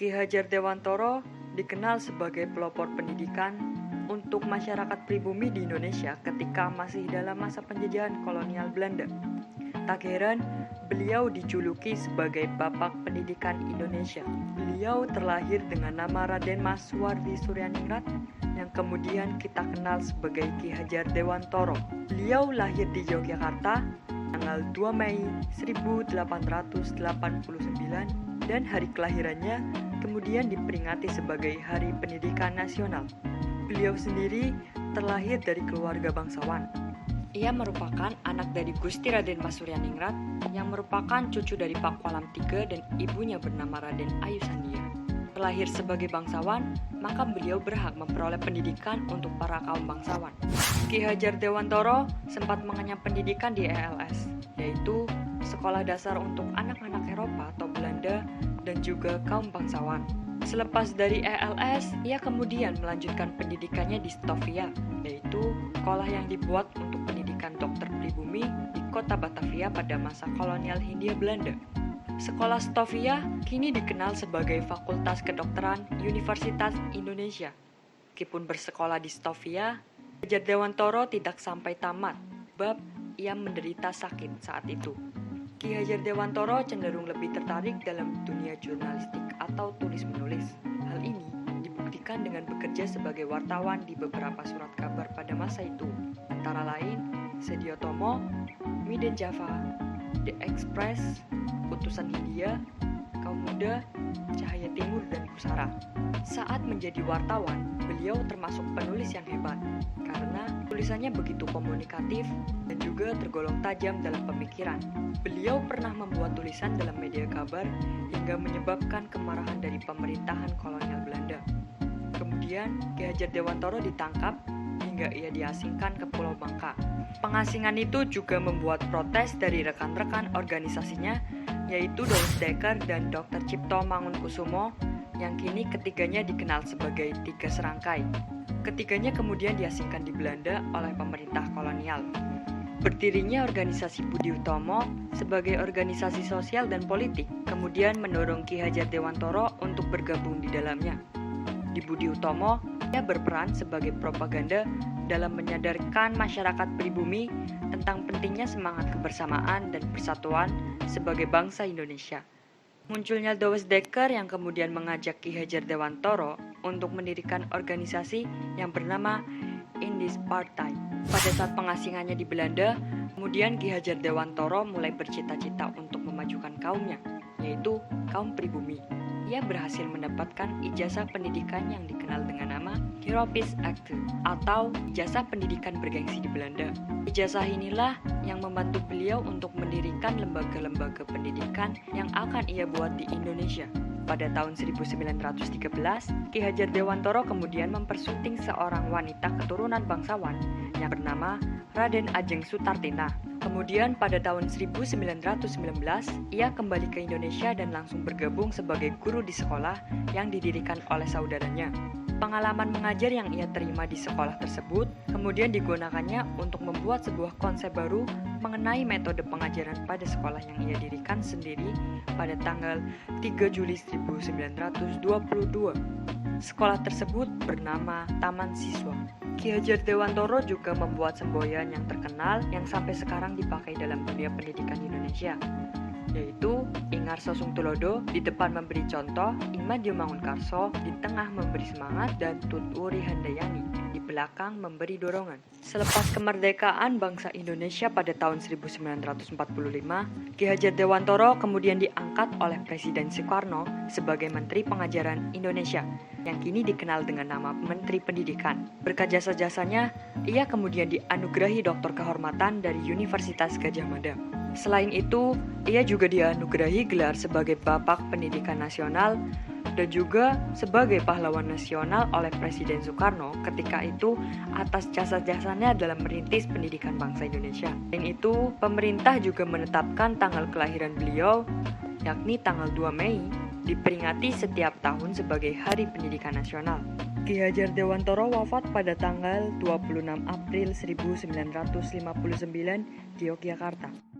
Ki Hajar Dewantoro dikenal sebagai pelopor pendidikan untuk masyarakat pribumi di Indonesia ketika masih dalam masa penjajahan kolonial Belanda. Tak heran, beliau dijuluki sebagai Bapak Pendidikan Indonesia. Beliau terlahir dengan nama Raden Mas Suwardi Suryaningrat yang kemudian kita kenal sebagai Ki Hajar Dewantoro. Beliau lahir di Yogyakarta tanggal 2 Mei 1889 dan hari kelahirannya kemudian diperingati sebagai Hari Pendidikan Nasional. Beliau sendiri terlahir dari keluarga bangsawan. Ia merupakan anak dari Gusti Raden Mas Suryaningrat yang merupakan cucu dari Pakualam III dan ibunya bernama Raden Ayu Sandia. Terlahir sebagai bangsawan, maka beliau berhak memperoleh pendidikan untuk para kaum bangsawan. Ki Hajar Dewantoro sempat mengenyam pendidikan di ELS, yaitu Sekolah Dasar untuk Anak-anak Eropa atau Belanda dan juga kaum bangsawan. Selepas dari ELS, ia kemudian melanjutkan pendidikannya di Stovia, yaitu sekolah yang dibuat untuk pendidikan dokter pribumi di kota Batavia pada masa kolonial Hindia Belanda. Sekolah Stovia kini dikenal sebagai Fakultas Kedokteran Universitas Indonesia. Meskipun bersekolah di Stovia, Hajar Dewantoro tidak sampai tamat, sebab ia menderita sakit saat itu. Ki Hajar Dewantoro cenderung lebih tertarik dalam dunia jurnalistik atau tulis-menulis. Hal ini dibuktikan dengan bekerja sebagai wartawan di beberapa surat kabar pada masa itu, antara lain Sedio Tomo, Midden Java, The Express, Utusan Hindia, Kaum Muda, Cahaya Timur, dan Pusara. Saat menjadi wartawan, beliau termasuk penulis yang hebat karena tulisannya begitu komunikatif dan juga tergolong tajam dalam pemikiran. Beliau pernah membuat tulisan dalam media kabar hingga menyebabkan kemarahan dari pemerintahan kolonial Belanda. Kemudian, Ki Hajar Dewantoro ditangkap hingga ia diasingkan ke Pulau Bangka. Pengasingan itu juga membuat protes dari rekan-rekan organisasinya, yaitu Douwes Dekker dan Dr. Cipto Mangunkusumo, yang kini ketiganya dikenal sebagai Tiga Serangkai. Ketiganya kemudian diasingkan di Belanda oleh pemerintah kolonial. Berdirinya organisasi Budi Utomo sebagai organisasi sosial dan politik kemudian mendorong Ki Hajar Dewantoro untuk bergabung di dalamnya. Di Budi Utomo, ia berperan sebagai propaganda dalam menyadarkan masyarakat pribumi tentang pentingnya semangat kebersamaan dan persatuan sebagai bangsa Indonesia. Munculnya Douwes Dekker yang kemudian mengajak Ki Hajar Dewantoro untuk mendirikan organisasi yang bernama Indies Party. Pada saat pengasingannya di Belanda, kemudian Ki Hajar Dewantoro mulai bercita-cita untuk memajukan kaumnya, yaitu kaum pribumi. Ia berhasil mendapatkan ijazah pendidikan yang dikenal dengan nama Europees Acte atau ijazah pendidikan bergengsi di Belanda. Ijazah inilah yang membantu beliau untuk mendirikan lembaga-lembaga pendidikan yang akan ia buat di Indonesia. Pada tahun 1913, Ki Hajar Dewantoro kemudian mempersunting seorang wanita keturunan bangsawan yang bernama Raden Ajeng Sutartina. Kemudian pada tahun 1919, ia kembali ke Indonesia dan langsung bergabung sebagai guru di sekolah yang didirikan oleh saudaranya. Pengalaman mengajar yang ia terima di sekolah tersebut kemudian digunakannya untuk membuat sebuah konsep baru mengenai metode pengajaran pada sekolah yang ia dirikan sendiri pada tanggal 3 Juli 1922. Sekolah tersebut bernama Taman Siswa. Ki Hajar Dewantoro juga membuat semboyan yang terkenal yang sampai sekarang dipakai dalam dunia pendidikan Indonesia, yaitu Ingar Sosung Tulodo di depan memberi contoh, Imadyo Mangunkarso di tengah memberi semangat, dan Tut Wuri Handayani di belakang memberi dorongan. Selepas kemerdekaan bangsa Indonesia pada tahun 1945, Ki Hajar Dewantoro kemudian diangkat oleh Presiden Soekarno sebagai Menteri Pengajaran Indonesia, yang kini dikenal dengan nama Menteri Pendidikan. Berkat jasa-jasanya, ia kemudian dianugerahi doktor kehormatan dari Universitas Gadjah Mada. Selain itu, ia juga dianugerahi gelar sebagai Bapak Pendidikan Nasional dan juga sebagai pahlawan nasional oleh Presiden Soekarno ketika itu atas jasa-jasanya dalam merintis pendidikan bangsa Indonesia. Selain itu, pemerintah juga menetapkan tanggal kelahiran beliau, yakni tanggal 2 Mei, diperingati setiap tahun sebagai Hari Pendidikan Nasional. Ki Hajar Dewantoro wafat pada tanggal 26 April 1959 di Yogyakarta.